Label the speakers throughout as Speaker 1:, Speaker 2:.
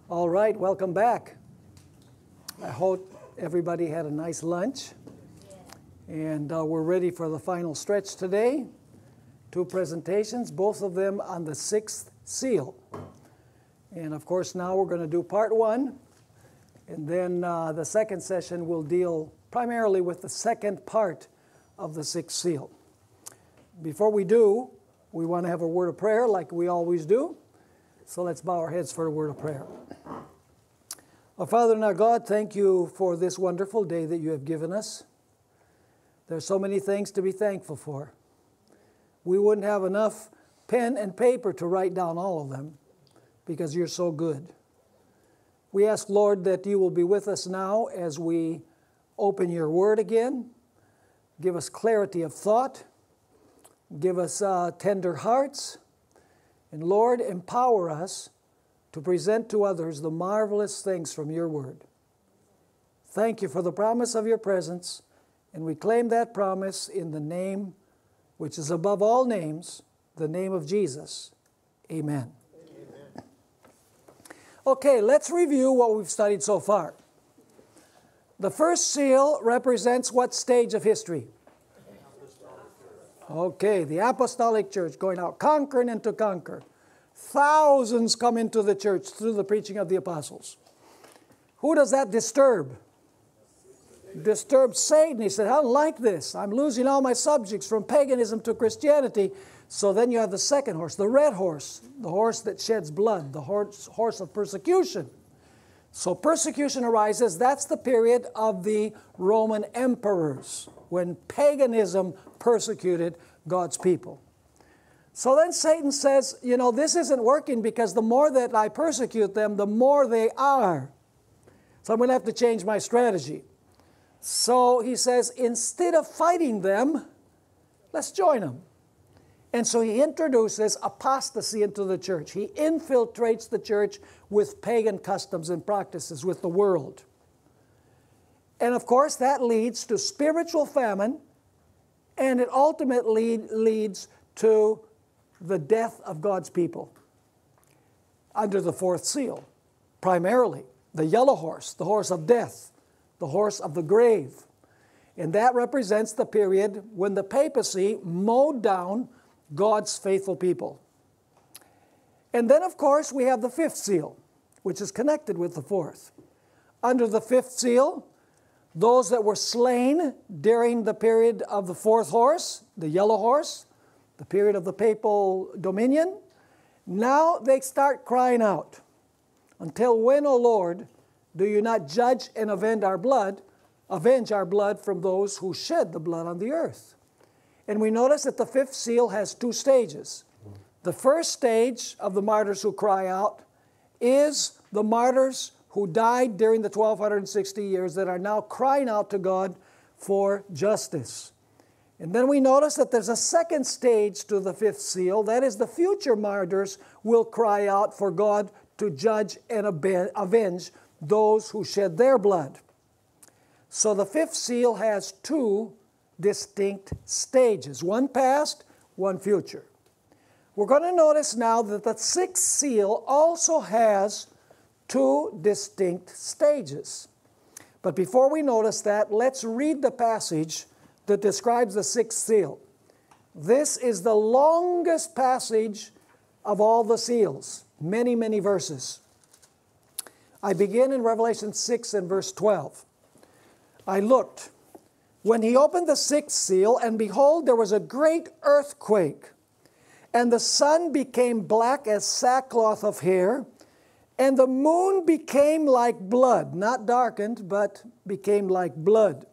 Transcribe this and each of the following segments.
Speaker 1: All right, welcome back. I hope everybody had a nice lunch. And we're ready for the final stretch today. 2 presentations, both of them on the 6th seal. And of course, now we're going to do part 1. And then the second session will deal primarily with the second part of the 6th seal. Before we do, we want to have a word of prayer like we always do. So let's bow our heads for a word of prayer. Our Father and our God, thank you for this wonderful day that you have given us. There's so many things to be thankful for. We wouldn't have enough pen and paper to write down all of them because you're so good. We ask, Lord, that you will be with us now as we open your word again. Give us clarity of thought. Give us tender hearts. And Lord, empower us to present to others the marvelous things from your word. Thank you for the promise of your presence, and we claim that promise in the name which is above all names, the name of Jesus. Amen. Amen. Okay, let's review what we've studied so far. The first seal represents what stage of history? Okay, the apostolic church going out conquering and to conquer. Thousands come into the church through the preaching of the apostles. Who does that disturb? Disturbed Satan. He said, I don't like this. I'm losing all my subjects from paganism to Christianity. So then you have the second horse, the red horse, the horse that sheds blood, the horse of persecution. So persecution arises. That's the period of the Roman emperors when paganism persecuted God's people. So then Satan says, you know, this isn't working because the more that I persecute them, the more they are. So I'm going to have to change my strategy. So he says, instead of fighting them, let's join them. And so he introduces apostasy into the church. He infiltrates the church with pagan customs and practices, with the world. And of course, that leads to spiritual famine, and it ultimately leads to the death of God's people under the 4th seal. Primarily, the yellow horse, the horse of death, the horse of the grave. And that represents the period when the papacy mowed down God's faithful people. And then, of course, we have the 5th seal, which is connected with the 4th. Under the 5th seal, those that were slain during the period of the 4th horse, the yellow horse, the period of the papal dominion, now they start crying out, until when, O Lord, do you not judge and avenge our blood from those who shed the blood on the earth? And we notice that the 5th seal has 2 stages. The first stage of the martyrs who cry out is the martyrs who died during the 1260 years that are now crying out to God for justice. And then we notice that there's a second stage to the 5th seal. That is, the future martyrs will cry out for God to judge and avenge those who shed their blood. So the 5th seal has 2 distinct stages, one past, one future. We're going to notice now that the 6th seal also has 2 distinct stages. But before we notice that, let's read the passage that describes the 6th seal. This is the longest passage of all the seals, many, many verses. I begin in Revelation 6 and verse 12. I looked when he opened the 6th seal, and behold, there was a great earthquake, and the sun became black as sackcloth of hair, and the moon became like blood, not darkened, but became like blood.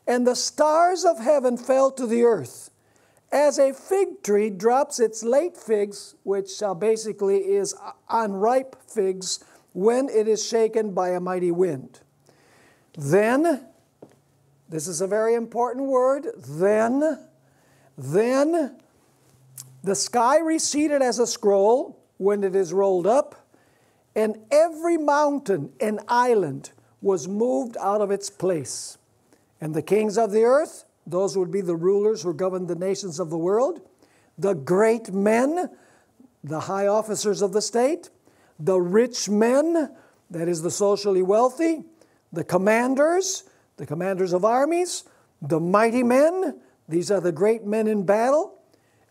Speaker 1: And the stars of heaven fell to the earth, as a fig tree drops its late figs, which basically is unripe figs, when it is shaken by a mighty wind. Then, this is a very important word, then the sky receded as a scroll when it is rolled up, and every mountain and island was moved out of its place. And the kings of the earth, those would be the rulers who govern the nations of the world, the great men, the high officers of the state, the rich men, that is the socially wealthy, the commanders of armies, the mighty men, these are the great men in battle,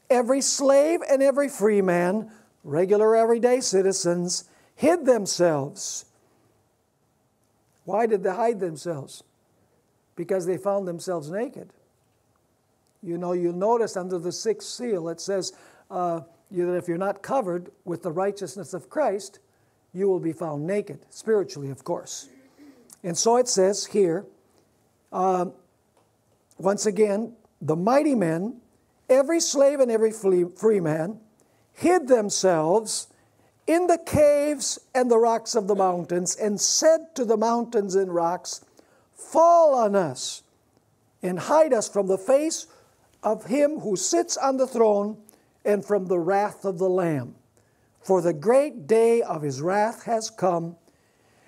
Speaker 1: every slave and every free man, regular everyday citizens, hid themselves. Why did they hide themselves? Because they found themselves naked. You know, you'll notice under the sixth seal it says that if you're not covered with the righteousness of Christ, you will be found naked, spiritually, of course. And so it says here, once again, the mighty men, every slave and every free man, hid themselves in the caves and the rocks of the mountains, and said to the mountains and rocks, fall on us, and hide us from the face of him who sits on the throne, and from the wrath of the Lamb. For the great day of his wrath has come,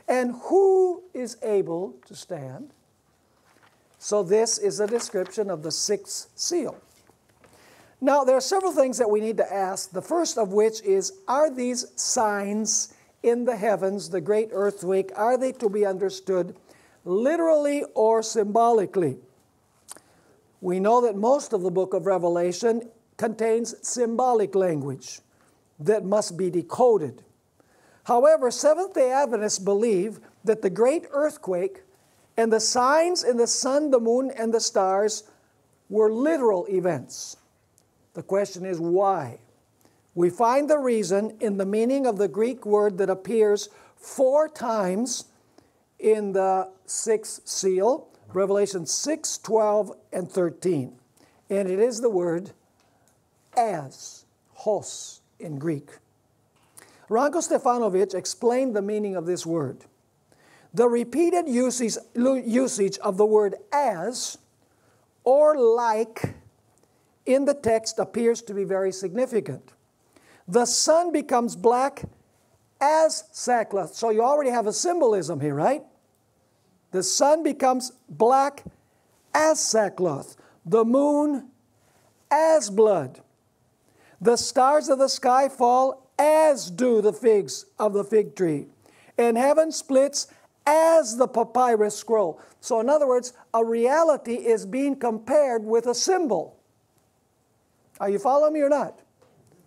Speaker 1: and who is able to stand? So this is a description of the sixth seal. Now, there are several things that we need to ask, the first of which is, are these signs in the heavens, the great earthquake, are they to be understood literally or symbolically? We know that most of the book of Revelation contains symbolic language that must be decoded. However, Seventh-day Adventists believe that the great earthquake and the signs in the sun, the moon, and the stars were literal events. The question is why? We find the reason in the meaning of the Greek word that appears 4 times in the sixth seal, Revelation 6, 12, and 13. And it is the word as, hos in Greek. Ranko Stefanovic explained the meaning of this word. The repeated usage of the word as or like in the text appears to be very significant. The sun becomes black as sackcloth. So you already have a symbolism here, right? The sun becomes black as sackcloth. The moon as blood. The stars of the sky fall as do the figs of the fig tree. And heaven splits as the papyrus scroll. So in other words, a reality is being compared with a symbol. Are you following me or not?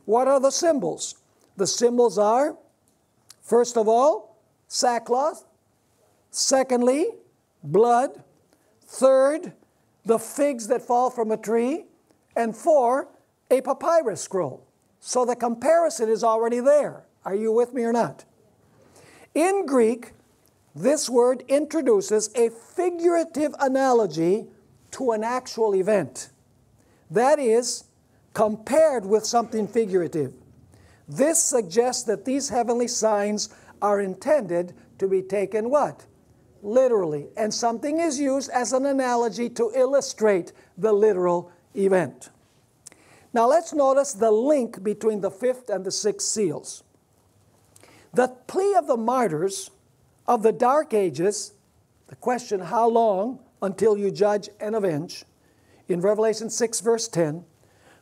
Speaker 1: What are the symbols? The symbols are, first of all, sackcloth. Secondly, blood. Third, the figs that fall from a tree. And 4, a papyrus scroll. So the comparison is already there. Are you with me or not? In Greek, this word introduces a figurative analogy to an actual event. That is, compared with something figurative. This suggests that these heavenly signs are intended to be taken what? Literally. And something is used as an analogy to illustrate the literal event. Now let's notice the link between the fifth and the sixth seals. The plea of the martyrs of the Dark Ages, the question, how long until you judge and avenge, in Revelation 6, verse 10,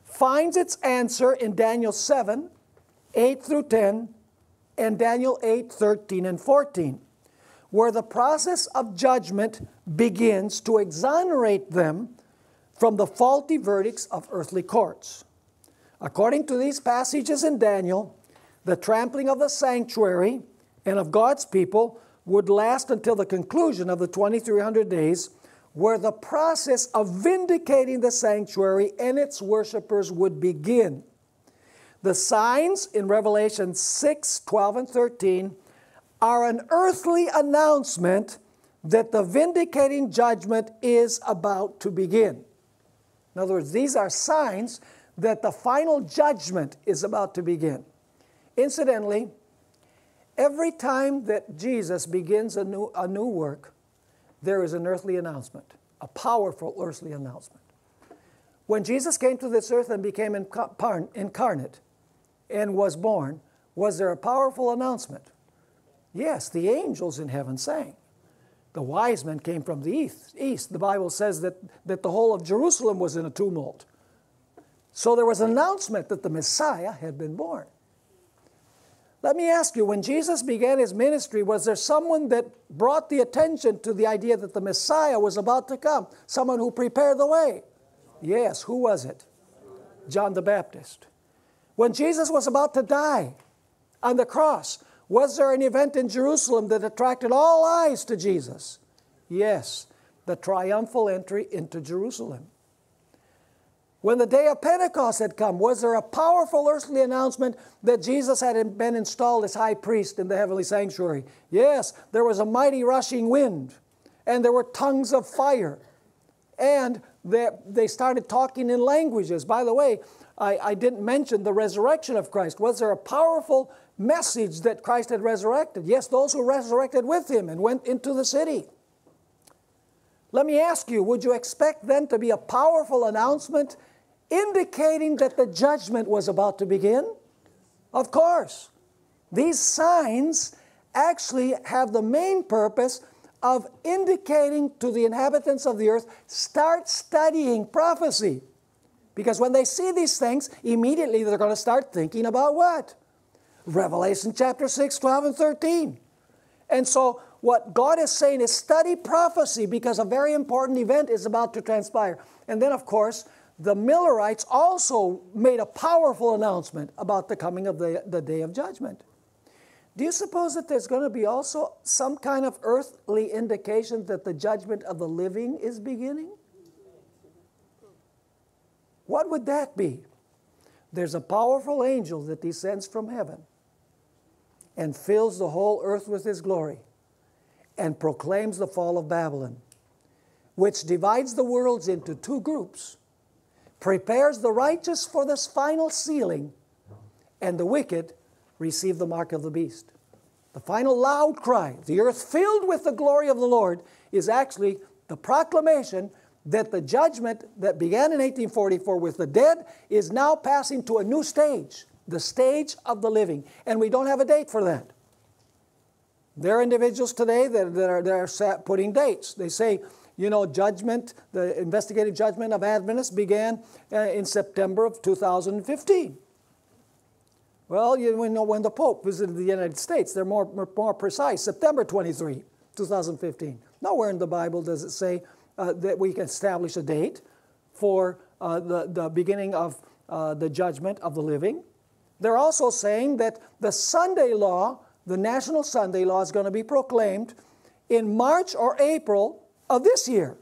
Speaker 1: finds its answer in Daniel 7, 8 through 10, and Daniel 8, 13 and 14, where the process of judgment begins to exonerate them from the faulty verdicts of earthly courts. According to these passages in Daniel, the trampling of the sanctuary and of God's people would last until the conclusion of the 2300 days, where the process of vindicating the sanctuary and its worshipers would begin. The signs in Revelation 6, 12, and 13 are an earthly announcement that the vindicating judgment is about to begin. In other words, these are signs that the final judgment is about to begin. Incidentally, every time that Jesus begins a new work, there is an earthly announcement, a powerful earthly announcement. When Jesus came to this earth and became incarnate and was born, was there a powerful announcement? Yes, the angels in heaven sang. The wise men came from the east. The Bible says that the whole of Jerusalem was in a tumult. So there was an announcement that the Messiah had been born. Let me ask you, when Jesus began his ministry, was there someone that brought the attention to the idea that the Messiah was about to come? Someone who prepared the way? Yes, who was it? John the Baptist. When Jesus was about to die on the cross, was there an event in Jerusalem that attracted all eyes to Jesus? Yes, the triumphal entry into Jerusalem. When the day of Pentecost had come, was there a powerful earthly announcement that Jesus had been installed as high priest in the heavenly sanctuary? Yes, there was a mighty rushing wind, and there were tongues of fire, and they started talking in languages. By the way, I didn't mention the resurrection of Christ. Was there a powerful message that Christ had resurrected? Yes, those who resurrected with him and went into the city. Let me ask you, would you expect then to be a powerful announcement indicating that the judgment was about to begin? Of course. These signs actually have the main purpose of indicating to the inhabitants of the earth, start studying prophecy. Because when they see these things, immediately they're going to start thinking about what? Revelation chapter 6, 12, and 13. And so what God is saying is study prophecy because a very important event is about to transpire. And then, of course, the Millerites also made a powerful announcement about the coming of the day of judgment. Do you suppose that there's going to be also some kind of earthly indication that the judgment of the living is beginning? What would that be? There's a powerful angel that descends from heaven and fills the whole earth with his glory and proclaims the fall of Babylon, which divides the worlds into two groups, prepares the righteous for this final sealing, and the wicked receive the mark of the beast. The final loud cry, the earth filled with the glory of the Lord, is actually the proclamation that the judgment that began in 1844 with the dead is now passing to a new stage, the stage of the living. And we don't have a date for that. There are individuals today that are putting dates. They say, you know, judgment, the investigative judgment of Adventists began in September of 2015. Well, you know, when the Pope visited the United States, they're more precise. September 23, 2015. Nowhere in the Bible does it say that we can establish a date for the beginning of the judgment of the living. They're also saying that the Sunday law, the national Sunday law, is going to be proclaimed in March or April of this year.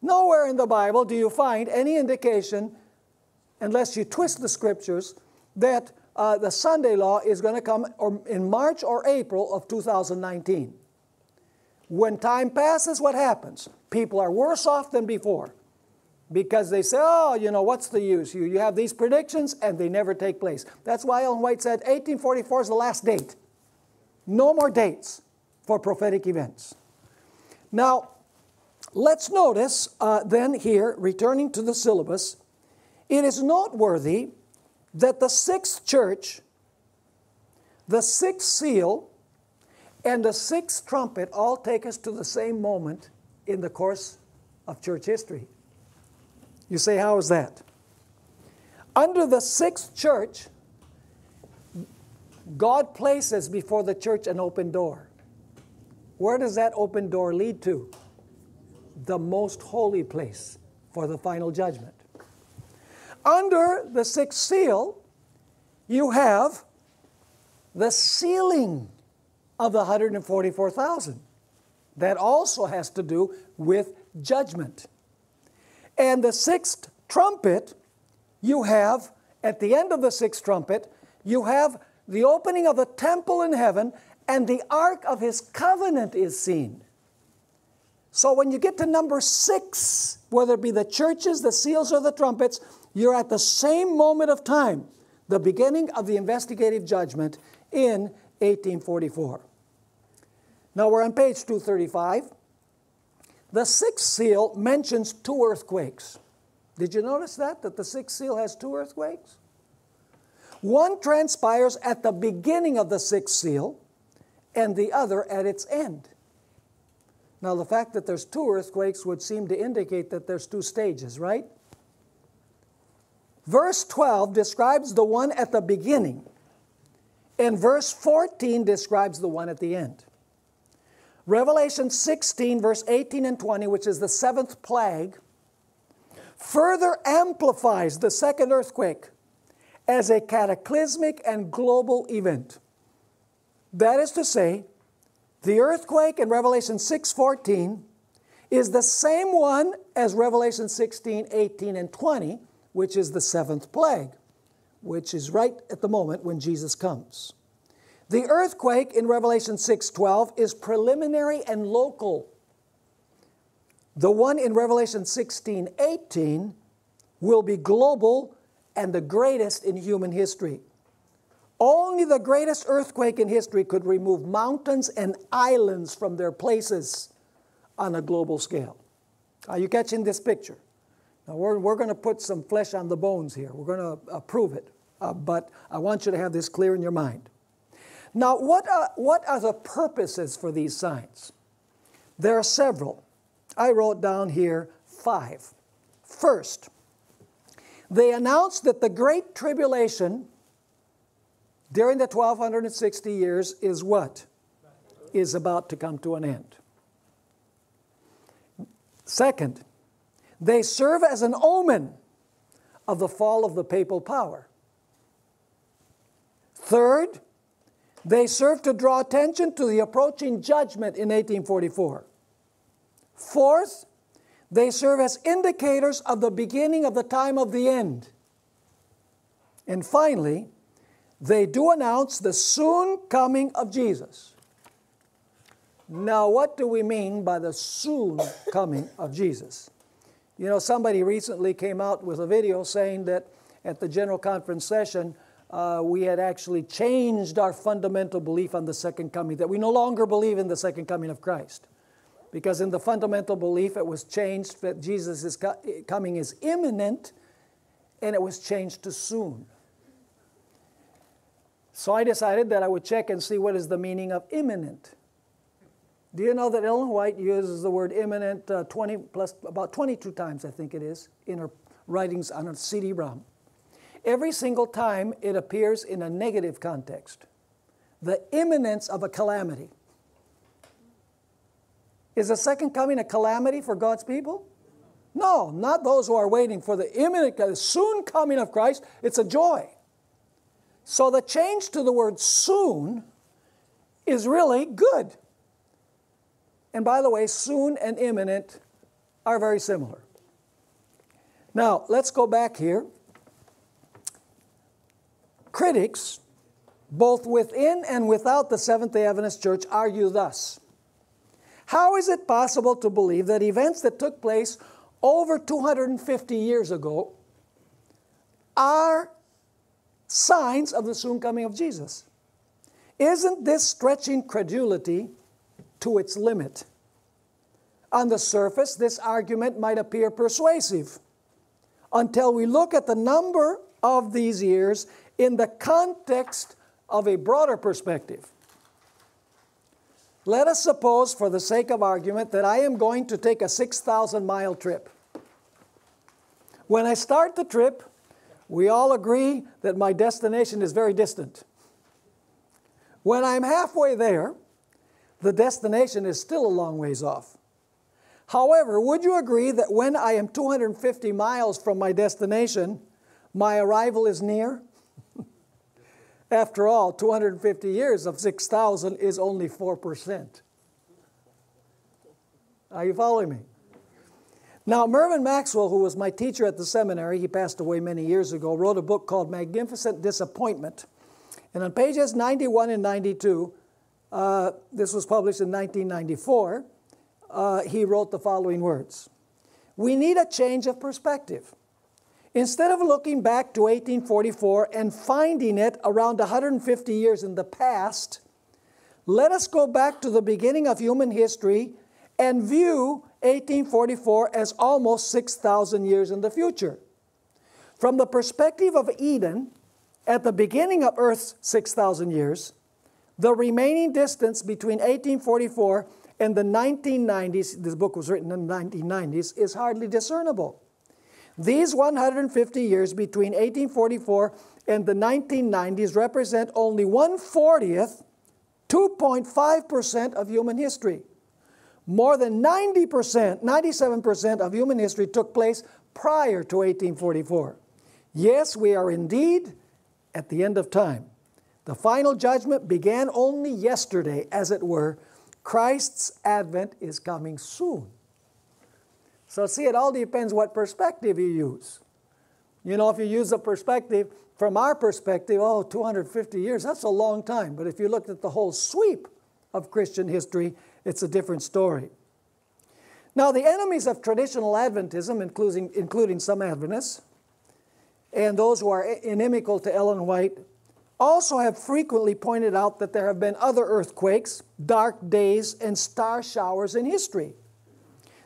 Speaker 1: Nowhere in the Bible do you find any indication, unless you twist the scriptures, that the Sunday law is going to come in March or April of 2019. When time passes, what happens? People are worse off than before because they say, oh, you know, what's the use? You have these predictions and they never take place. That's why Ellen White said 1844 is the last date. No more dates for prophetic events. Now, let's notice then here, returning to the syllabus, it is noteworthy that the sixth church, the sixth seal, and the sixth trumpet all take us to the same moment in the course of church history. You say, how is that? Under the sixth church, God places before the church an open door. Where does that open door lead to? The most holy place for the final judgment. Under the sixth seal, you have the sealing of the 144,000. That also has to do with judgment. And the sixth trumpet, you have, at the end of the sixth trumpet, you have the opening of the temple in heaven, and the ark of his covenant is seen. So when you get to number 6, whether it be the churches, the seals, or the trumpets, you're at the same moment of time, the beginning of the investigative judgment in 1844. Now we're on page 235. The sixth seal mentions 2 earthquakes. Did you notice that the sixth seal has 2 earthquakes? One transpires at the beginning of the sixth seal, and the other at its end. Now the fact that there's 2 earthquakes would seem to indicate that there's 2 stages, right? Verse 12 describes the one at the beginning. And verse 14 describes the one at the end. Revelation 16, verse 18 and 20, which is the seventh plague, further amplifies the second earthquake as a cataclysmic and global event. That is to say, the earthquake in Revelation 6:14 is the same one as Revelation 16, 18, and 20, which is the seventh plague, which is right at the moment when Jesus comes. The earthquake in Revelation 6:12 is preliminary and local. The one in Revelation 16:18 will be global and the greatest in human history. Only the greatest earthquake in history could remove mountains and islands from their places on a global scale. Are you catching this picture? Now we're going to put some flesh on the bones here. We're going to prove it. But I want you to have this clear in your mind. Now, what are the purposes for these signs? There are several. I wrote down here 5. First, they announced that the Great Tribulation during the 1260 years is what? Is about to come to an end. Second, they serve as an omen of the fall of the papal power. Third, they serve to draw attention to the approaching judgment in 1844. Fourth, they serve as indicators of the beginning of the time of the end. And finally, they do announce the soon coming of Jesus. Now, what do we mean by the soon coming of Jesus? You know, somebody recently came out with a video saying that at the General Conference session, we had actually changed our fundamental belief on the second coming, that we no longer believe in the second coming of Christ. Because in the fundamental belief, it was changed that Jesus' coming is imminent, and it was changed to soon. So I decided that I would check and see what is the meaning of imminent. Do you know that Ellen White uses the word imminent about 22 times, I think it is, in her writings on a CD-ROM? Every single time it appears in a negative context. The imminence of a calamity. Is the second coming a calamity for God's people? No, not those who are waiting for the imminent, soon coming of Christ. It's a joy. So the change to the word soon is really good. And by the way, soon and imminent are very similar. Now, let's go back here. Critics, both within and without the Seventh-day Adventist Church, argue thus. How is it possible to believe that events that took place over 250 years ago are signs of the soon coming of Jesus? Isn't this stretching credulity to its limit? On the surface, this argument might appear persuasive until we look at the number of these years in the context of a broader perspective. Let us suppose, for the sake of argument, that I am going to take a 6,000-mile trip. When I start the trip, we all agree that my destination is very distant. When I'm halfway there, the destination is still a long ways off. However, would you agree that when I am 250 miles from my destination, my arrival is near? After all, 250 years of 6,000 is only 4%. Are you following me? Now, Mervyn Maxwell, who was my teacher at the seminary, he passed away many years ago, wrote a book called Magnificent Disappointment. And on pages 91 and 92, this was published in 1994, he wrote the following words. We need a change of perspective. Instead of looking back to 1844 and finding it around 150 years in the past, let us go back to the beginning of human history and view 1844 as almost 6,000 years in the future. From the perspective of Eden, at the beginning of Earth's 6,000 years, the remaining distance between 1844 and the 1990s, this book was written in the 1990s, is hardly discernible. These 150 years between 1844 and the 1990s represent only 1/40th, 2.5% of human history. More than 90%, 97% of human history took place prior to 1844. Yes, we are indeed at the end of time. The final judgment began only yesterday, as it were. Christ's advent is coming soon. So see, it all depends what perspective you use. You know, if you use a perspective, from our perspective, 250 years, that's a long time. But if you look at the whole sweep of Christian history, it's a different story. Now, the enemies of traditional Adventism, including some Adventists, and those who are inimical to Ellen White, also have frequently pointed out that there have been other earthquakes, dark days, and star showers in history.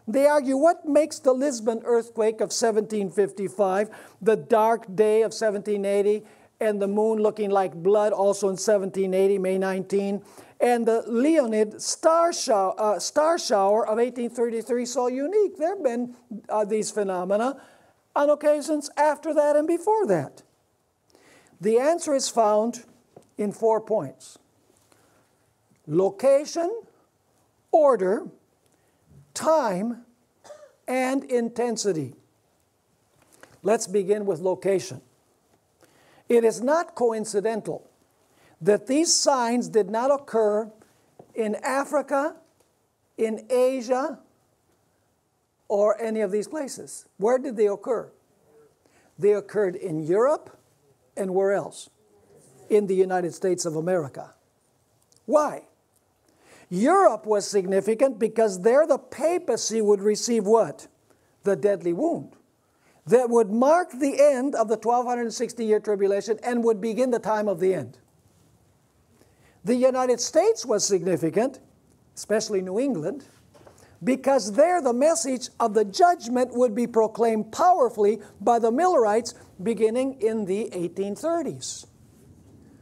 Speaker 1: They argue, what makes the Lisbon earthquake of 1755, the dark day of 1780, and the moon looking like blood also in 1780, May 19, and the Leonid star shower of 1833 so unique? There have been these phenomena on occasions after that and before that. The answer is found in 4 points: location, order, time, and intensity. Let's begin with location. It is not coincidental that these signs did not occur in Africa, in Asia, or any of these places. Where did they occur? They occurred in Europe, and where else? In the United States of America. Why? Europe was significant because there the papacy would receive what? The deadly wound that would mark the end of the 1260-year tribulation and would begin the time of the end. The United States was significant, especially New England, because there the message of the judgment would be proclaimed powerfully by the Millerites beginning in the 1830s.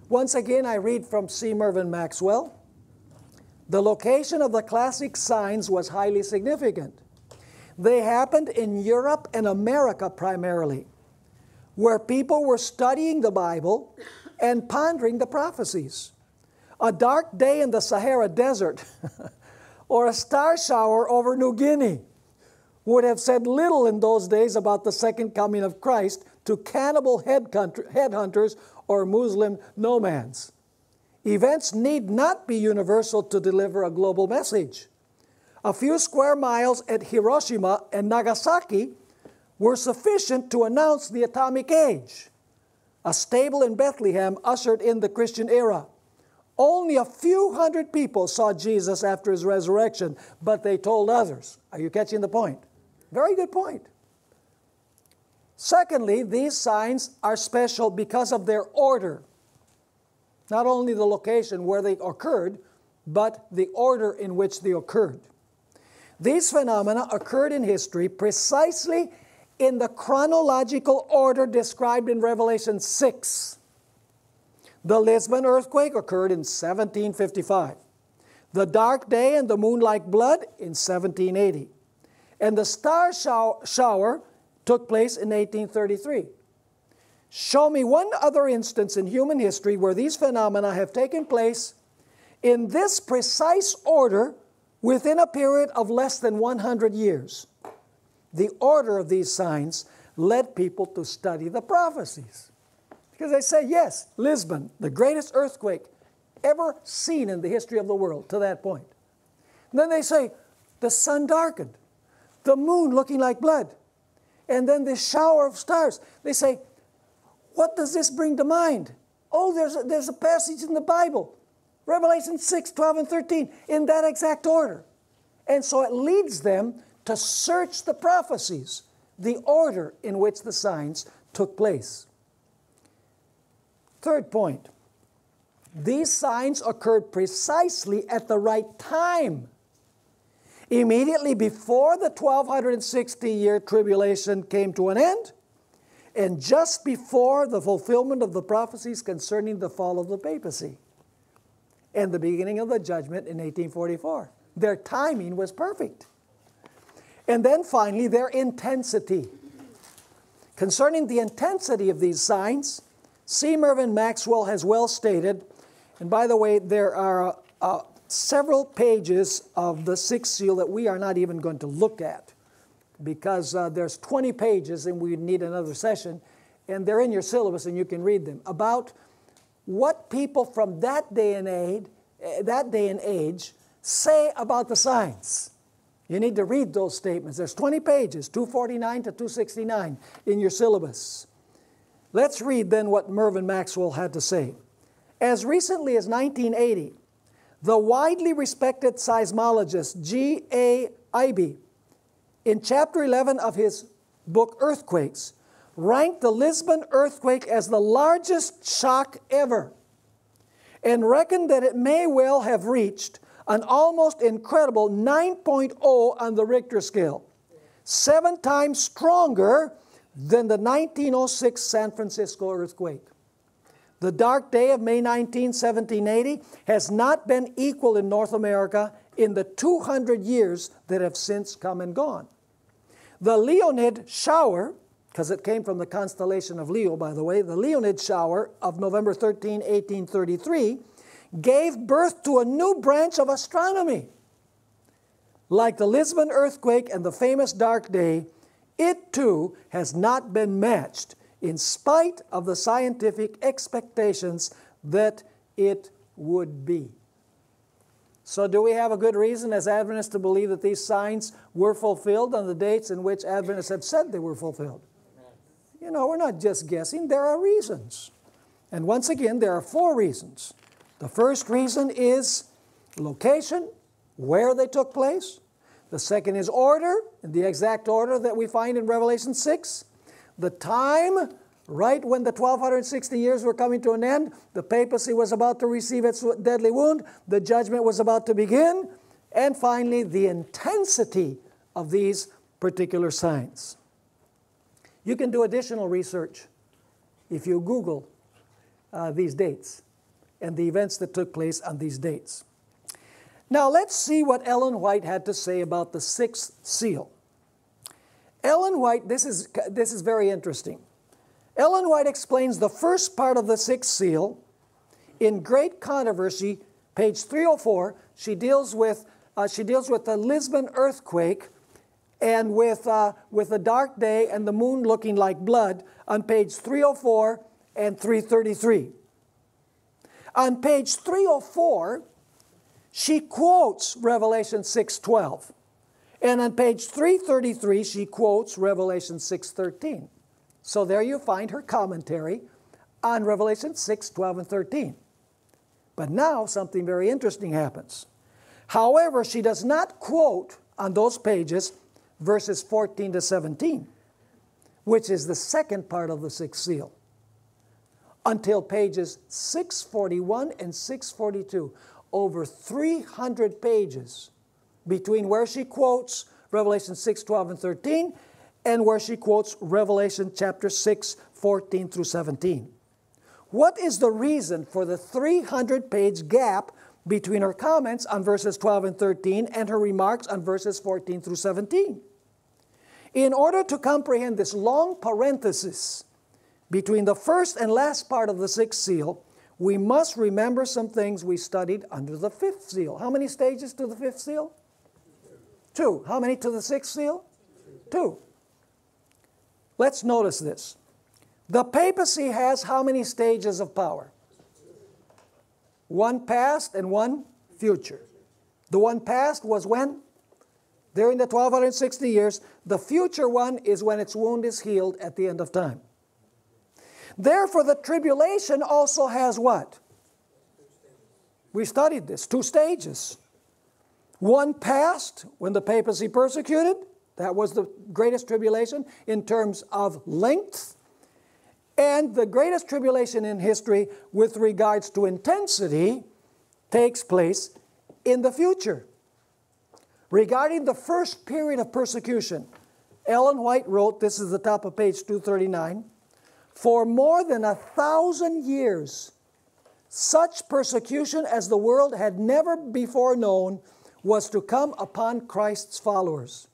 Speaker 1: Once again, I read from C. Mervyn Maxwell. The location of the classic signs was highly significant. They happened in Europe and America primarily, where people were studying the Bible and pondering the prophecies. A dark day in the Sahara Desert or a star shower over New Guinea would have said little in those days about the second coming of Christ to cannibal headhunters or Muslim nomads. Events need not be universal to deliver a global message. A few square miles at Hiroshima and Nagasaki were sufficient to announce the atomic age. A stable in Bethlehem ushered in the Christian era. Only a few hundred people saw Jesus after his resurrection, but they told others. Are you catching the point? Very good point. Secondly, these signs are special because of their order. Not only the location where they occurred, but the order in which they occurred. These phenomena occurred in history precisely in the chronological order described in Revelation 6. The Lisbon earthquake occurred in 1755. The dark day and the moon like blood in 1780. And the star shower took place in 1833. Show me one other instance in human history where these phenomena have taken place in this precise order within a period of less than 100 years. The order of these signs led people to study the prophecies. Because they say, yes, Lisbon, the greatest earthquake ever seen in the history of the world to that point. And then they say, the sun darkened, the moon looking like blood, and then this shower of stars. They say, what does this bring to mind? Oh, there's a passage in the Bible, Revelation 6, 12, and 13, in that exact order. And so it leads them to search the prophecies, the order in which the signs took place. Third point, these signs occurred precisely at the right time. Immediately before the 1260-year tribulation came to an end, and just before the fulfillment of the prophecies concerning the fall of the papacy and the beginning of the judgment in 1844. Their timing was perfect. And then finally, their intensity. Concerning the intensity of these signs, C. Mervyn Maxwell has well stated, and by the way, there are several pages of the sixth seal that we are not even going to look at, because there's 20 pages and we need another session, and they're in your syllabus and you can read them, about what people from that day and age say about the signs. You need to read those statements. There's 20 pages, 249 to 269 in your syllabus. Let's read then what Mervyn Maxwell had to say. As recently as 1980, the widely respected seismologist G.A. Ivey, in Chapter 11 of his book Earthquakes, ranked the Lisbon earthquake as the largest shock ever, and reckoned that it may well have reached an almost incredible 9.0 on the Richter scale, 7 times stronger than the 1906 San Francisco earthquake. The dark day of May 19, 1780 has not been equal in North America in the 200 years that have since come and gone. The Leonid shower, because it came from the constellation of Leo, by the way, the Leonid shower of November 13, 1833, gave birth to a new branch of astronomy. Like the Lisbon earthquake and the famous dark day, it too has not been matched in spite of the scientific expectations that it would be. So do we have a good reason as Adventists to believe that these signs were fulfilled on the dates in which Adventists have said they were fulfilled? You know, we're not just guessing, there are reasons. And once again, there are 4 reasons. The first reason is location, where they took place. The second is order, in the exact order that we find in Revelation 6. The time, right when the 1260 years were coming to an end, the papacy was about to receive its deadly wound, the judgment was about to begin, and finally, the intensity of these particular signs. You can do additional research if you Google these dates and the events that took place on these dates. Now let's see what Ellen White had to say about the 6th seal. Ellen White, this is very interesting. Ellen White explains the first part of the 6th seal in Great Controversy, page 304. She deals with the Lisbon earthquake and with the dark day and the moon looking like blood on page 304 and 333. On page 304, she quotes Revelation 6:12. And on page 333, she quotes Revelation 6:13. So there you find her commentary on Revelation 6, 12, and 13. But now something very interesting happens. However, she does not quote on those pages verses 14 to 17, which is the second part of the 6th seal, until pages 641 and 642, over 300 pages between where she quotes Revelation 6, 12, and 13 and where she quotes Revelation chapter 6, 14 through 17. What is the reason for the 300-page gap between her comments on verses 12 and 13 and her remarks on verses 14 through 17? In order to comprehend this long parenthesis between the first and last part of the 6th seal, we must remember some things we studied under the 5th seal. How many stages to the 5th seal? 2. How many to the 6th seal? 2. Let's notice this. The papacy has how many stages of power? 1 past and 1 future. The 1 past was when? During the 1260 years. The future one is when its wound is healed at the end of time. Therefore, the tribulation also has what? We studied this. 2 stages. 1 past, when the papacy persecuted. That was the greatest tribulation in terms of length. And the greatest tribulation in history with regards to intensity takes place in the future. Regarding the first period of persecution, Ellen White wrote, this is the top of page 239, for more than 1,000 years, such persecution as the world had never before known was to come upon Christ's followers.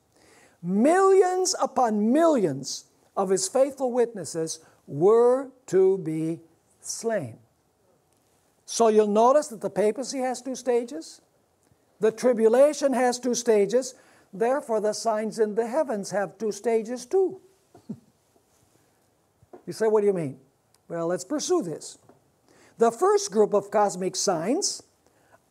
Speaker 1: Millions upon millions of his faithful witnesses were to be slain. So you'll notice that the papacy has two stages. The tribulation has two stages. Therefore, the signs in the heavens have two stages too. You say, what do you mean? Well, let's pursue this. The first group of cosmic signs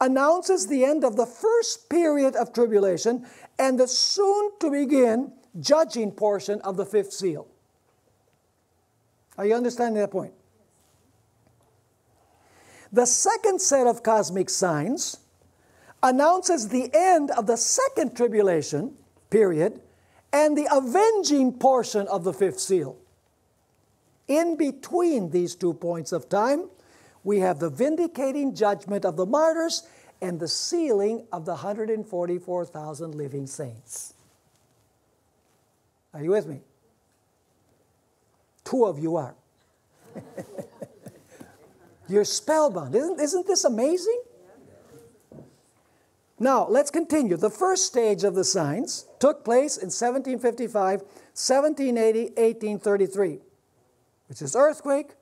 Speaker 1: announces the end of the first period of tribulation and the soon-to-begin judging portion of the fifth seal. Are you understanding that point? The second set of cosmic signs announces the end of the second tribulation period and the avenging portion of the fifth seal. In between these 2 points of time, we have the vindicating judgment of the martyrs and the sealing of the 144,000 living saints. Are you with me? 2 of you are. You're spellbound. Isn't this amazing? Now, let's continue. The first stage of the signs took place in 1755, 1780, 1833, which is earthquake,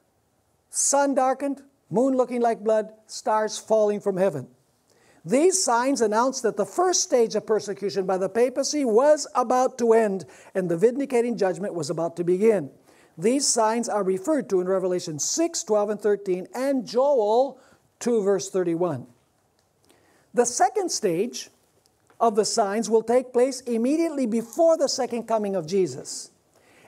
Speaker 1: sun darkened, moon looking like blood, stars falling from heaven. These signs announced that the first stage of persecution by the papacy was about to end and the vindicating judgment was about to begin. These signs are referred to in Revelation 6, 12, and 13, and Joel 2, verse 31. The second stage of the signs will take place immediately before the second coming of Jesus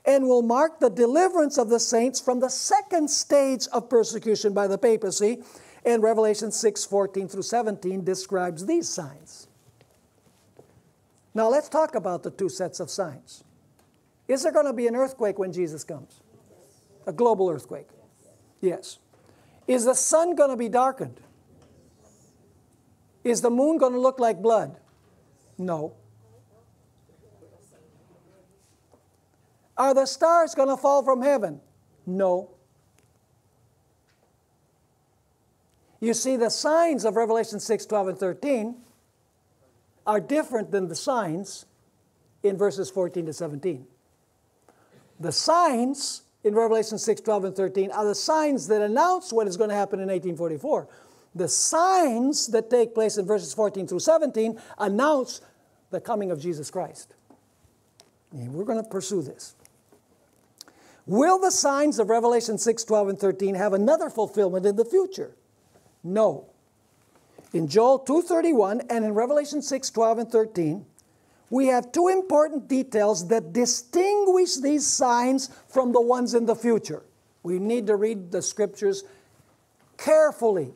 Speaker 1: and will mark the deliverance of the saints from the second stage of persecution by the papacy, and Revelation 6, 14 through 17 describes these signs. Now let's talk about the 2 sets of signs. Is there going to be an earthquake when Jesus comes? A global earthquake? Yes. Is the sun going to be darkened? Is the moon going to look like blood? No. Are the stars going to fall from heaven? No. You see, the signs of Revelation 6, 12, and 13 are different than the signs in verses 14 to 17. The signs in Revelation 6, 12, and 13 are the signs that announce what is going to happen in 1844. The signs that take place in verses 14 through 17 announce the coming of Jesus Christ. And we're going to pursue this. Will the signs of Revelation 6, 12, and 13 have another fulfillment in the future? No. In Joel 2:31 and in Revelation 6, 12, and 13, we have 2 important details that distinguish these signs from the ones in the future. We need to read the scriptures carefully.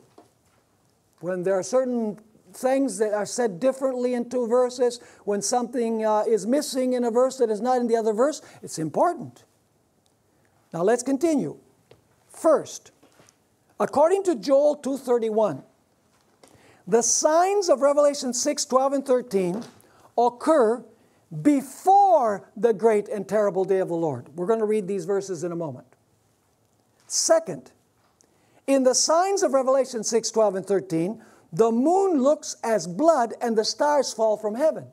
Speaker 1: When there are certain things that are said differently in 2 verses, when something is missing in a verse that is not in the other verse, it's important. Now let's continue. First, according to Joel 2:31, the signs of Revelation 6, 12, and 13 occur before the great and terrible day of the Lord. We're going to read these verses in a moment. Second, in the signs of Revelation 6, 12, and 13, the moon looks as blood and the stars fall from heaven.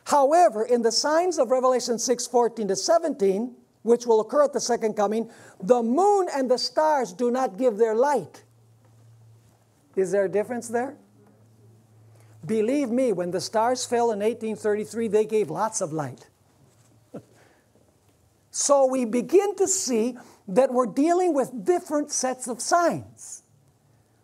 Speaker 1: However, in the signs of Revelation 6, 14 to 17, which will occur at the second coming, the moon and the stars do not give their light. Is there a difference there? Believe me, when the stars fell in 1833, they gave lots of light. So we begin to see that we're dealing with different sets of signs.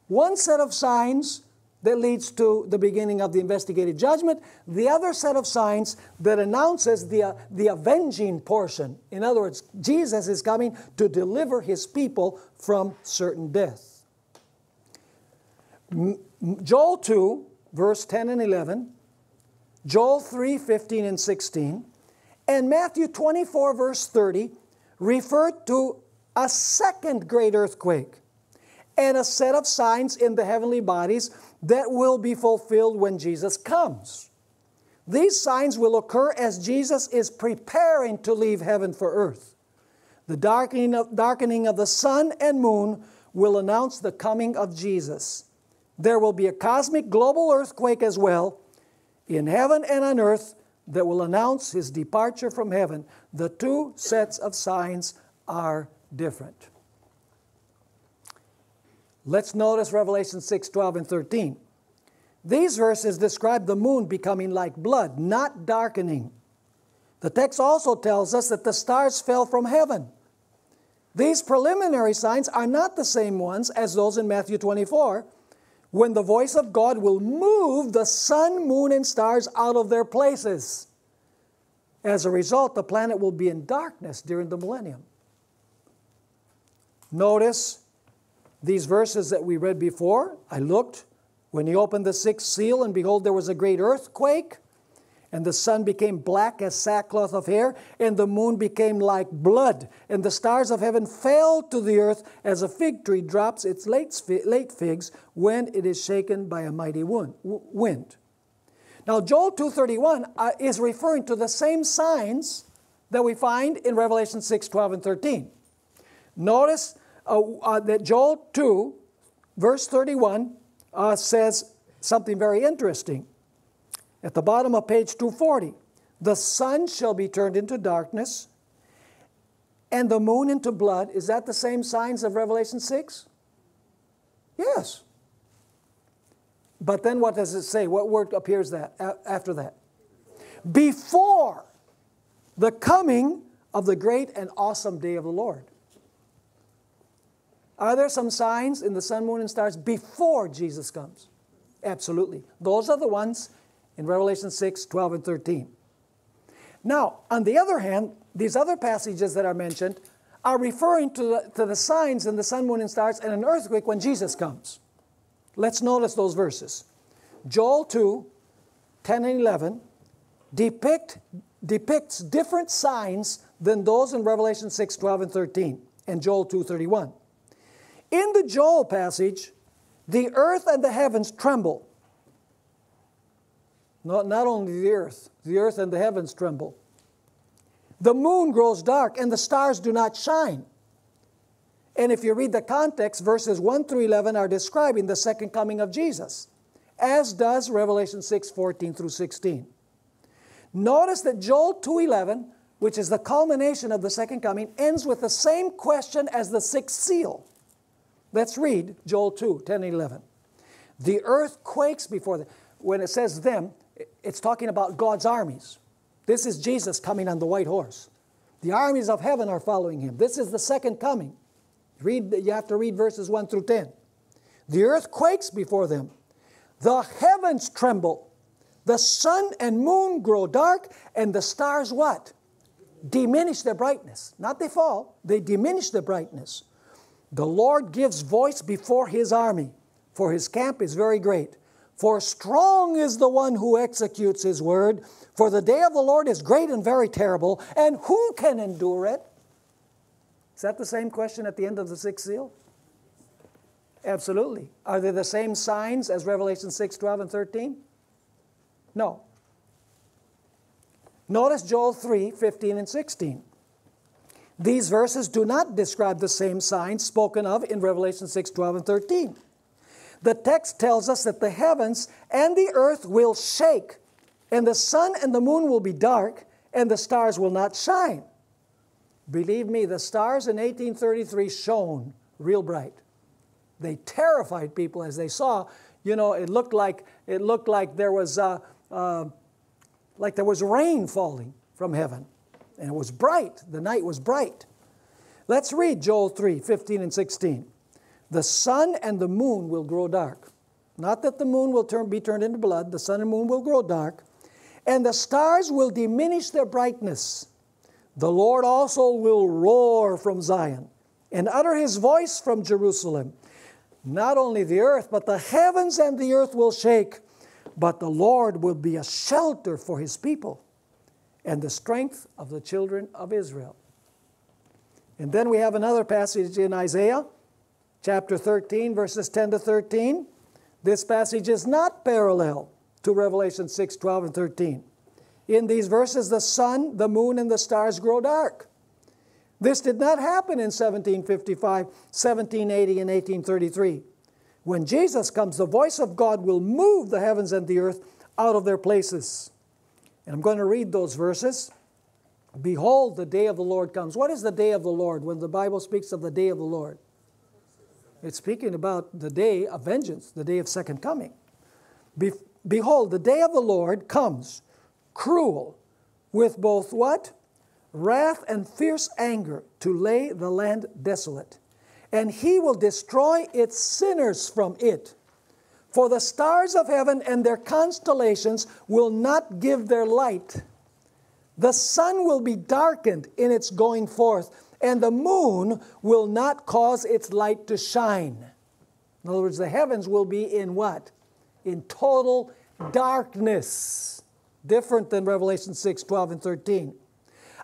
Speaker 1: One set of signs that leads to the beginning of the investigative judgment, the other set of signs that announces the avenging portion. In other words, Jesus is coming to deliver His people from certain death. Joel 2, verse 10 and 11, Joel 3, 15 and 16, and Matthew 24, verse 30, refer to a second great earthquake and a set of signs in the heavenly bodies that will be fulfilled when Jesus comes. These signs will occur as Jesus is preparing to leave heaven for earth. The darkening of the sun and moon will announce the coming of Jesus. There will be a cosmic global earthquake as well in heaven and on earth that will announce His departure from heaven. The 2 sets of signs are different. Let's notice Revelation 6, 12, and 13. These verses describe the moon becoming like blood, not darkening. The text also tells us that the stars fell from heaven. These preliminary signs are not the same ones as those in Matthew 24, when the voice of God will move the sun, moon, and stars out of their places. As a result, the planet will be in darkness during the millennium. Notice these verses that we read before. I looked when he opened the sixth seal, and behold, there was a great earthquake, and the sun became black as sackcloth of hair, and the moon became like blood, and the stars of heaven fell to the earth as a fig tree drops its late figs when it is shaken by a mighty wind. Now, Joel 2:31 is referring to the same signs that we find in Revelation 6, 12, and 13. Notice that Joel 2, verse 31, says something very interesting. At the bottom of page 240, the sun shall be turned into darkness, and the moon into blood. Is that the same signs of Revelation 6? Yes. But then what does it say? What word appears after that? Before the coming of the great and awesome day of the Lord. Are there some signs in the sun, moon, and stars before Jesus comes? Absolutely. Those are the ones in Revelation 6, 12, and 13. Now, on the other hand, these other passages that are mentioned are referring to the signs in the sun, moon, and stars and an earthquake when Jesus comes. Let's notice those verses. Joel 2, 10 and 11 depicts different signs than those in Revelation 6, 12, and 13, and Joel 2, 31. In the Joel passage, the earth and the heavens tremble. Not only the earth and the heavens tremble. The moon grows dark and the stars do not shine. And if you read the context, verses 1 through 11 are describing the second coming of Jesus, as does Revelation 6, 14 through 16. Notice that Joel 2:11, which is the culmination of the second coming, ends with the same question as the sixth seal. Let's read Joel 2, 10 and 11. The earth quakes before them. When it says them, it's talking about God's armies. This is Jesus coming on the white horse. The armies of heaven are following him. This is the second coming. You have to read verses 1 through 10. The earth quakes before them. The heavens tremble. The sun and moon grow dark, and the stars what? Diminish their brightness. Not they fall, they diminish their brightness. The Lord gives voice before his army, for his camp is very great. For strong is the one who executes his word. For the day of the Lord is great and very terrible, and who can endure it? Is that the same question at the end of the sixth seal? Absolutely. Are they the same signs as Revelation 6, 12, and 13? No. Notice Joel 3, 15, and 16. These verses do not describe the same signs spoken of in Revelation 6, 12, and 13. The text tells us that the heavens and the earth will shake, and the sun and the moon will be dark, and the stars will not shine. Believe me, the stars in 1833 shone real bright. They terrified people as they saw. You know, it looked like there was rain falling from heaven, and it was bright. The night was bright. Let's read Joel 3, 15 and 16. The sun and the moon will grow dark. Not that the moon will be turned into blood. The sun and moon will grow dark. And the stars will diminish their brightness. The Lord also will roar from Zion and utter his voice from Jerusalem. Not only the earth, but the heavens and the earth will shake. But the Lord will be a shelter for his people and the strength of the children of Israel. And then we have another passage in Isaiah, chapter 13, verses 10 to 13. This passage is not parallel to Revelation 6, 12, and 13. In these verses, the sun, the moon, and the stars grow dark. This did not happen in 1755, 1780, and 1833. When Jesus comes, the voice of God will move the heavens and the earth out of their places. And I'm going to read those verses. Behold, the day of the Lord comes. What is the day of the Lord when the Bible speaks of the day of the Lord? It's speaking about the day of vengeance, the day of second coming. Behold, the day of the Lord comes, cruel, with both what? Wrath and fierce anger, to lay the land desolate. And he will destroy its sinners from it. For the stars of heaven and their constellations will not give their light. The sun will be darkened in its going forth, and the moon will not cause its light to shine. In other words, the heavens will be in what? In total darkness. Different than Revelation 6, 12, and 13.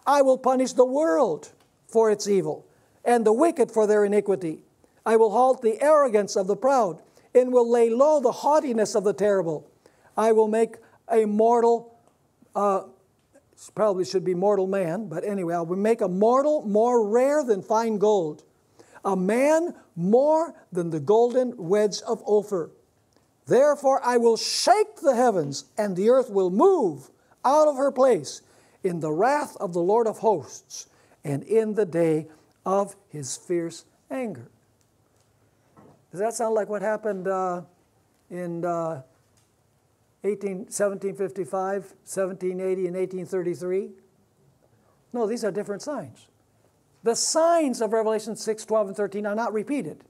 Speaker 1: I will punish the world for its evil, and the wicked for their iniquity. I will halt the arrogance of the proud, and will lay low the haughtiness of the terrible. I will make a mortal, probably should be mortal man, but anyway, I will make a mortal more rare than fine gold, a man more than the golden wedge of Ophir. Therefore I will shake the heavens, and the earth will move out of her place in the wrath of the Lord of hosts, and in the day of his fierce anger. Does that sound like what happened in 1755, 1780, and 1833? No, these are different signs. The signs of Revelation 6, 12, and 13 are not repeated,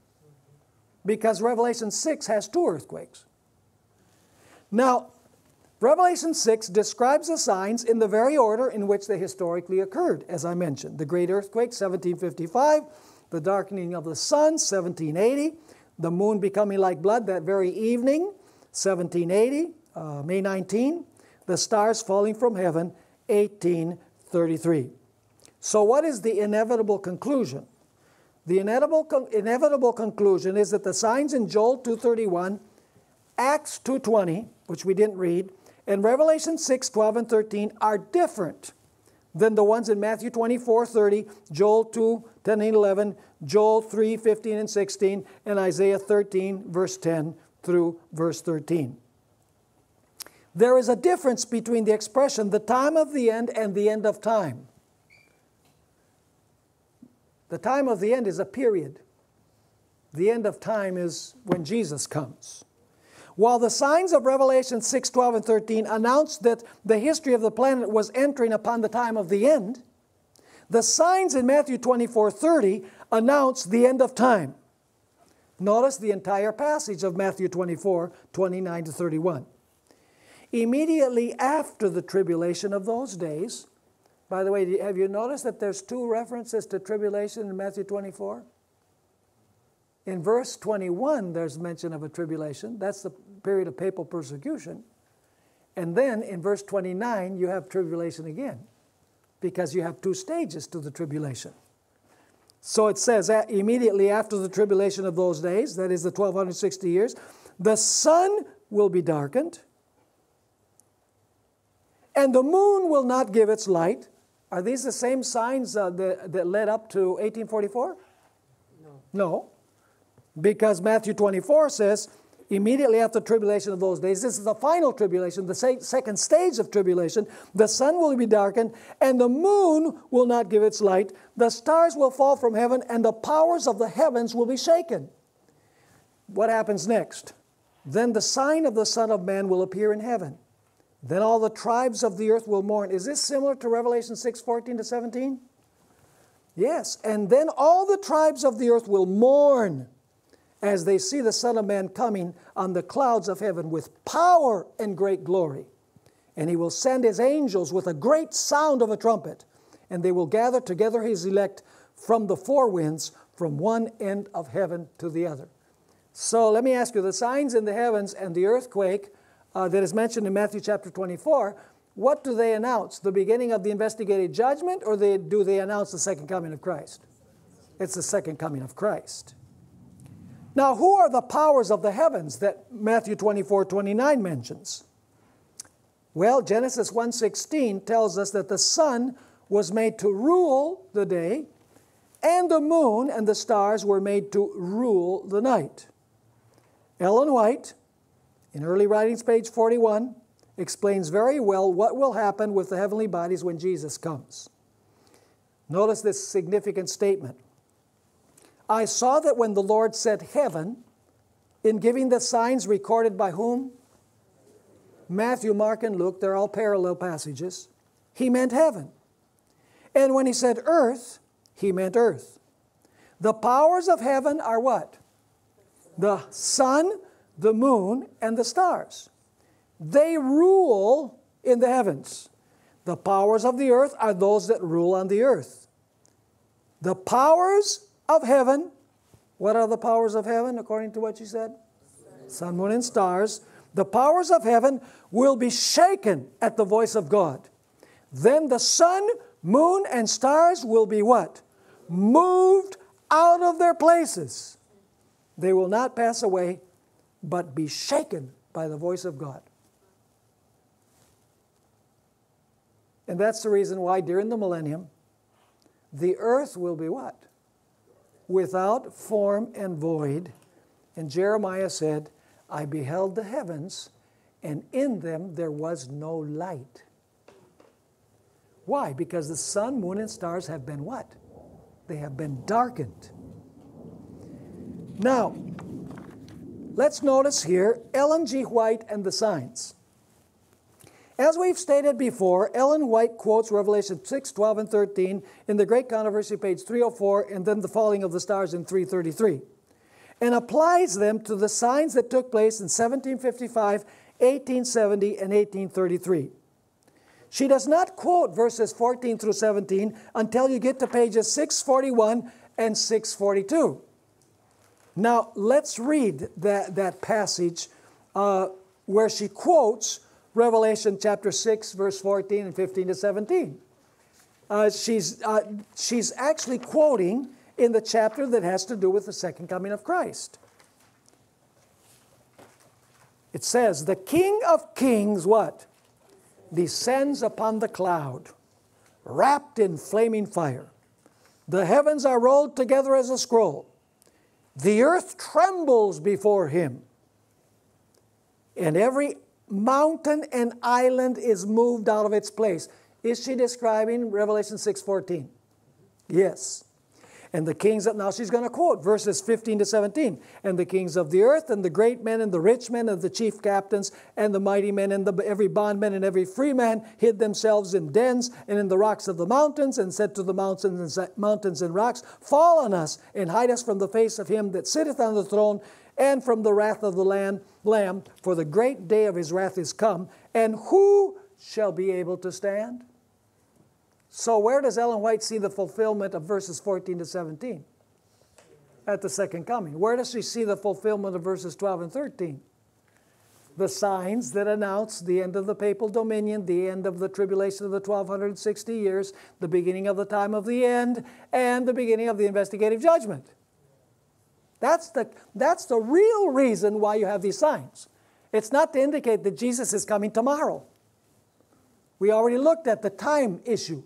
Speaker 1: because Revelation 6 has 2 earthquakes. Now, Revelation 6 describes the signs in the very order in which they historically occurred, as I mentioned. The great earthquake, 1755, the darkening of the sun, 1780, the moon becoming like blood that very evening, 1780, May 19, the stars falling from heaven, 1833. So what is the inevitable conclusion? The inevitable conclusion is that the signs in Joel 2:31, Acts 2:20, which we didn't read, and Revelation 6, 12, and 13 are different than the ones in Matthew 24:30, Joel 2, 10 and 11, Joel 3, 15 and 16, and Isaiah 13, verse 10 through verse 13. There is a difference between the expression, the time of the end, and the end of time. The time of the end is a period. The end of time is when Jesus comes. While the signs of Revelation 6, 12, and 13 announce that the history of the planet was entering upon the time of the end, the signs in Matthew 24:30 announce the end of time. Notice the entire passage of Matthew 24, 29 to 31. Immediately after the tribulation of those days, by the way, have you noticed that there's 2 references to tribulation in Matthew 24? In verse 21, there's mention of a tribulation. That's the period of papal persecution. And then in verse 29, you have tribulation again, because you have 2 stages to the tribulation. So it says that immediately after the tribulation of those days, that is the 1260 years, the sun will be darkened, and the moon will not give its light. Are these the same signs that led up to 1844? No. Because Matthew 24 says, immediately after the tribulation of those days, this is the final tribulation, the second stage of tribulation, the sun will be darkened, and the moon will not give its light, the stars will fall from heaven, and the powers of the heavens will be shaken. What happens next? Then the sign of the Son of Man will appear in heaven. Then all the tribes of the earth will mourn. Is this similar to Revelation 6, 14 to 17? Yes. And then all the tribes of the earth will mourn as they see the Son of Man coming on the clouds of heaven with power and great glory. And he will send his angels with a great sound of a trumpet, and they will gather together his elect from the 4 winds, from one end of heaven to the other. So let me ask you, the signs in the heavens and the earthquake that is mentioned in Matthew chapter 24, what do they announce? The beginning of the investigated judgment, or do they announce the second coming of Christ? It's the second coming of Christ. Now, who are the powers of the heavens that Matthew 24:29 mentions? Well, Genesis 1:16 tells us that the sun was made to rule the day, and the moon and the stars were made to rule the night. Ellen White, in Early Writings, page 41, explains very well what will happen with the heavenly bodies when Jesus comes. Notice this significant statement. I saw that when the Lord said heaven, in giving the signs recorded by whom? Matthew, Mark, and Luke, they're all parallel passages. He meant heaven. And when he said earth, he meant earth. The powers of heaven are what? The sun, the moon, and the stars. They rule in the heavens. The powers of the earth are those that rule on the earth. The powers of heaven, what are the powers of heaven according to what you said? Sun, moon, and stars. The powers of heaven will be shaken at the voice of God. Then the sun, moon, and stars will be what? Moved out of their places. They will not pass away, but be shaken by the voice of God. And that's the reason why during the millennium, the earth will be what? Without form and void. And Jeremiah said, I beheld the heavens, and in them there was no light. Why? Because the sun, moon, and stars have been what? They have been darkened. Now, let's notice here Ellen G. White and the signs. As we've stated before, Ellen White quotes Revelation 6, 12, and 13 in the Great Controversy, page 304, and then the falling of the stars in 333, and applies them to the signs that took place in 1755, 1870, and 1833. She does not quote verses 14 through 17 until you get to pages 641 and 642. Now, let's read that passage where she quotes Revelation chapter 6, verse 14 and 15 to 17. She's actually quoting in the chapter that has to do with the second coming of Christ. It says, the King of Kings, what? Descends upon the cloud, wrapped in flaming fire. The heavens are rolled together as a scroll. The earth trembles before him. And every mountain and island is moved out of its place. Is she describing Revelation 6:14? Yes. And the kings of, now she's going to quote verses 15 to 17. And the kings of the earth, and the great men, and the rich men, and the chief captains, and the mighty men, and every bondman, and every free man hid themselves in dens, and in the rocks of the mountains, and said to the mountains and rocks, fall on us, and hide us from the face of him that sitteth on the throne, and from the wrath of the Lamb, for the great day of his wrath is come. And who shall be able to stand? So where does Ellen White see the fulfillment of verses 14 to 17? At the second coming. Where does she see the fulfillment of verses 12 and 13? The signs that announce the end of the papal dominion, the end of the tribulation of the 1260 years, the beginning of the time of the end, and the beginning of the investigative judgment. That's the real reason why you have these signs. It's not to indicate that Jesus is coming tomorrow. We already looked at the time issue.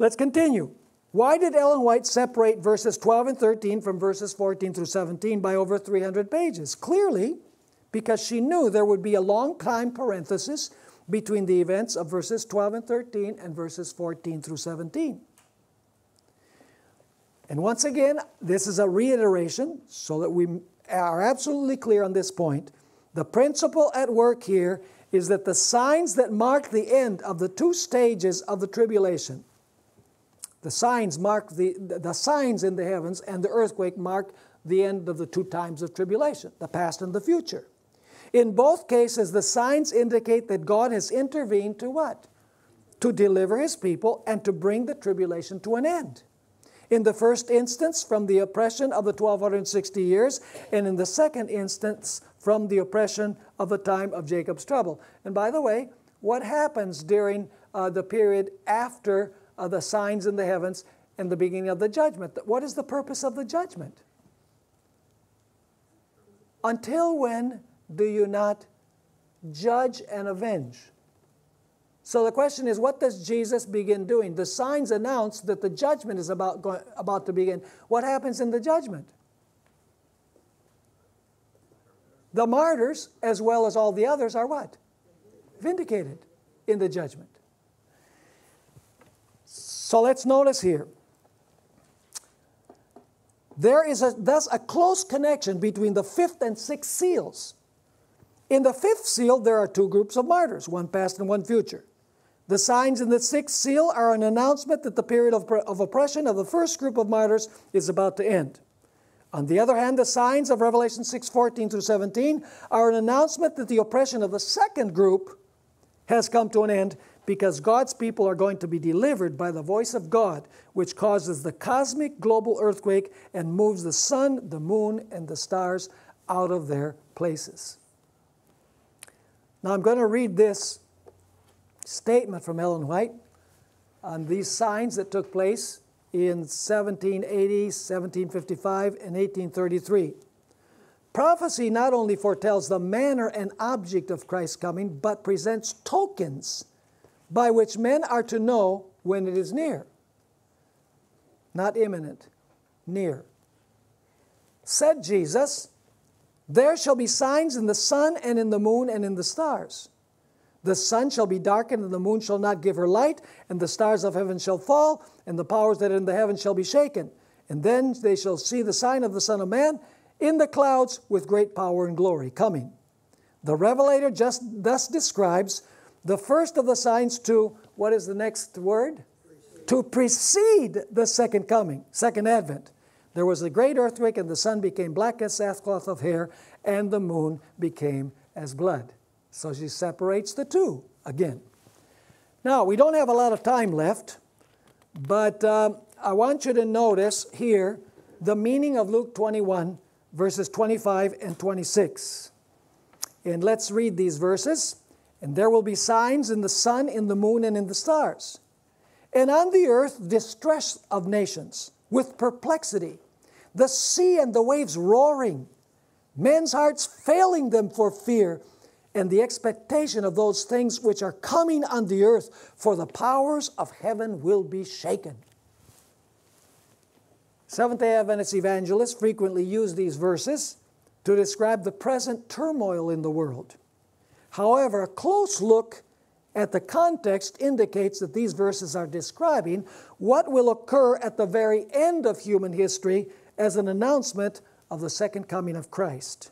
Speaker 1: Let's continue. Why did Ellen White separate verses 12 and 13 from verses 14 through 17 by over 300 pages? Clearly, because she knew there would be a long time parenthesis between the events of verses 12 and 13 and verses 14 through 17. And once again, this is a reiteration so that we are absolutely clear on this point. The principle at work here is that the signs that mark the end of the two stages of the tribulation, the signs mark the signs in the heavens, and the earthquake mark the end of the two times of tribulation, the past and the future. In both cases, the signs indicate that God has intervened to what? To deliver his people and to bring the tribulation to an end. In the first instance, from the oppression of the 1260 years, and in the second instance, from the oppression of the time of Jacob's trouble. And by the way, what happens during the period after the signs in the heavens and the beginning of the judgment? What is the purpose of the judgment? Until when do you not judge and avenge? So the question is, what does Jesus begin doing? The signs announce that the judgment is about to begin. What happens in the judgment? The martyrs, as well as all the others, are what? Vindicated in the judgment. So let's notice here. There is thus a close connection between the fifth and sixth seals. In the fifth seal, there are two groups of martyrs, one past and one future. The signs in the sixth seal are an announcement that the period of oppression of the first group of martyrs is about to end. On the other hand, the signs of Revelation 6:14 through 17 are an announcement that the oppression of the second group has come to an end, because God's people are going to be delivered by the voice of God, which causes the cosmic global earthquake and moves the sun, the moon, and the stars out of their places. Now I'm going to read this statement from Ellen White on these signs that took place in 1780, 1755, and 1833. Prophecy not only foretells the manner and object of Christ's coming, but presents tokens by which men are to know when it is near. Not imminent, near. Said Jesus, "There shall be signs in the sun and in the moon and in the stars. The sun shall be darkened, and the moon shall not give her light, and the stars of heaven shall fall, and the powers that are in the heavens shall be shaken. And then they shall see the sign of the Son of Man in the clouds with great power and glory coming." The Revelator just thus describes the first of the signs to, what is the next word? To precede the second coming, second advent. There was a great earthquake, and the sun became black as sackcloth of hair, and the moon became as blood. So she separates the two again. Now, we don't have a lot of time left, but I want you to notice here the meaning of Luke 21, verses 25 and 26. And let's read these verses. "And there will be signs in the sun, in the moon, and in the stars. And on the earth distress of nations, with perplexity, the sea and the waves roaring, men's hearts failing them for fear, and the expectation of those things which are coming on the earth, for the powers of heaven will be shaken." Seventh-day Adventist evangelists frequently use these verses to describe the present turmoil in the world. However, a close look at the context indicates that these verses are describing what will occur at the very end of human history as an announcement of the second coming of Christ.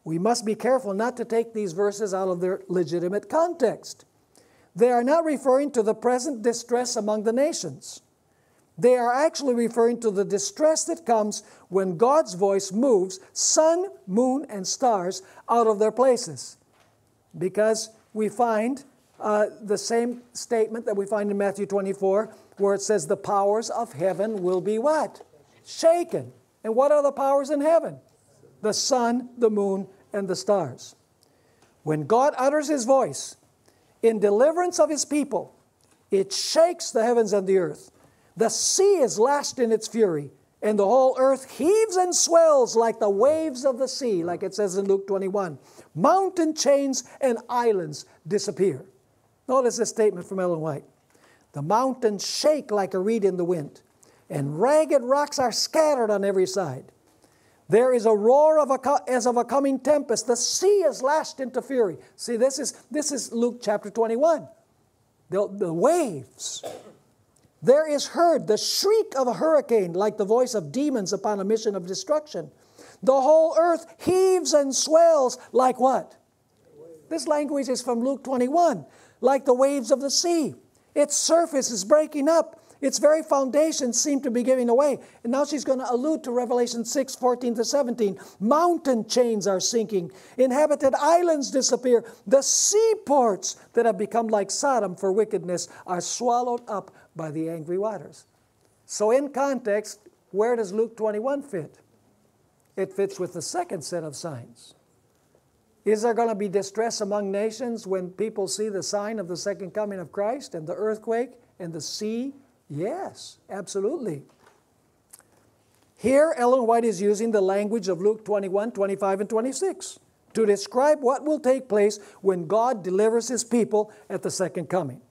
Speaker 1: We must be careful not to take these verses out of their legitimate context. They are not referring to the present distress among the nations. They are actually referring to the distress that comes when God's voice moves sun, moon, and stars out of their places. Because we find the same statement that we find in Matthew 24, where it says the powers of heaven will be what? Shaken. And what are the powers in heaven? The sun, the moon, and the stars. When God utters His voice in deliverance of His people, it shakes the heavens and the earth. The sea is lashed in its fury, and the whole earth heaves and swells like the waves of the sea, like it says in Luke 21. Mountain chains and islands disappear. Notice this statement from Ellen White. "The mountains shake like a reed in the wind, and ragged rocks are scattered on every side. There is a roar as of a coming tempest. The sea is lashed into fury." See, this is Luke chapter 21. The waves. "There is heard the shriek of a hurricane, like the voice of demons upon a mission of destruction. The whole earth heaves and swells like" what? This language is from Luke 21. "Like the waves of the sea. Its surface is breaking up. Its very foundations seem to be giving away." And now she's going to allude to Revelation 6:14 to 17. "Mountain chains are sinking. Inhabited islands disappear. The seaports that have become like Sodom for wickedness are swallowed up by the angry waters." So in context, where does Luke 21 fit? It fits with the second set of signs. Is there going to be distress among nations when people see the sign of the second coming of Christ and the earthquake and the sea? Yes, absolutely. Here, Ellen White is using the language of Luke 21, 25, and 26 to describe what will take place when God delivers His people at the second coming.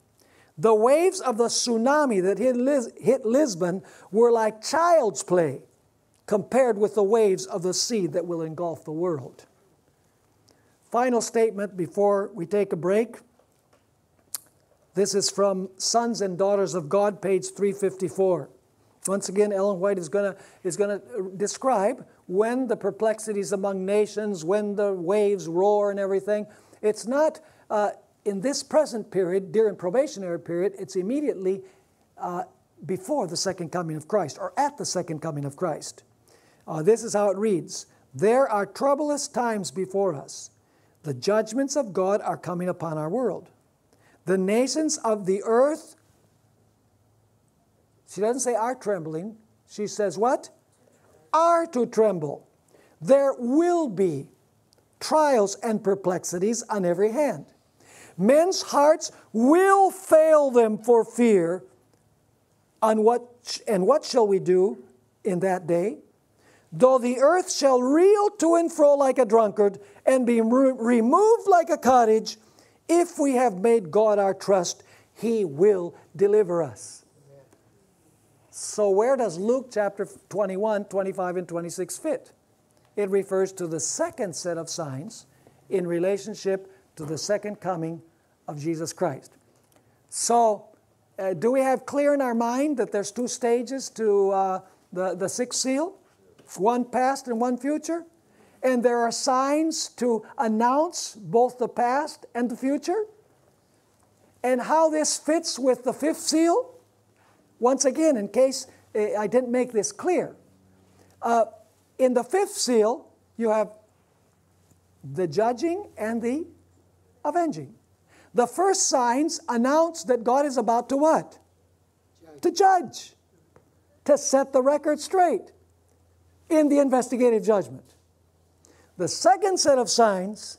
Speaker 1: The waves of the tsunami that hit Lisbon were like child's play compared with the waves of the sea that will engulf the world. Final statement before we take a break. This is from Sons and Daughters of God, page 354. Once again, Ellen White is going to describe when the perplexities among nations, when the waves roar and everything. It's not in this present period, during probationary period, it's immediately before the second coming of Christ, or at the second coming of Christ. This is how it reads. There are troublous times before us. The judgments of God are coming upon our world. The nations of the earth, she doesn't say are trembling. She says what? Are to tremble. There will be trials and perplexities on every hand. Men's hearts will fail them for fear. And what shall we do in that day? Though the earth shall reel to and fro like a drunkard, and be removed like a cottage, if we have made God our trust, He will deliver us. Amen. So where does Luke chapter 21, 25, and 26 fit? It refers to the second set of signs in relationship to the second coming of Jesus Christ. So, do we have clear in our mind that there's two stages to the sixth seal? One past and one future? And there are signs to announce both the past and the future? And how this fits with the fifth seal? Once again, in case I didn't make this clear, in the fifth seal, you have the judging and the avenging. The first signs announce that God is about to what? To judge. To set the record straight in the investigative judgment. The second set of signs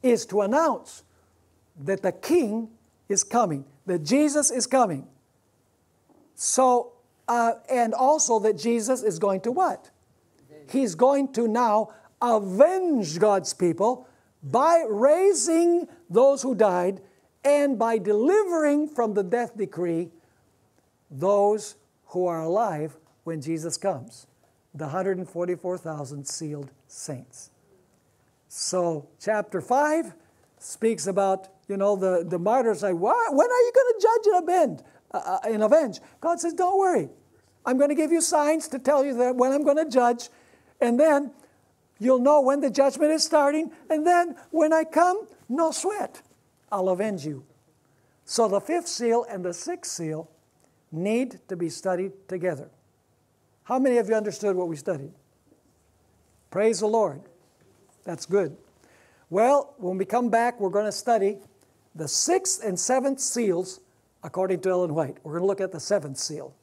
Speaker 1: is to announce that the King is coming, that Jesus is coming. So, and also that Jesus is going to what? He's going to now avenge God's people by raising those who died and by delivering from the death decree those who are alive when Jesus comes. The 144,000 sealed saints. So chapter 5 speaks about, the martyrs say, when are you going to judge and avenge? God says, don't worry. I'm going to give you signs to tell you that when I'm going to judge, and then you'll know when the judgment is starting, and then when I come, no sweat. I'll avenge you. So the fifth seal and the sixth seal need to be studied together. How many of you understood what we studied? Praise the Lord. That's good. Well, when we come back, we're going to study the sixth and seventh seals according to Ellen White. We're going to look at the seventh seal.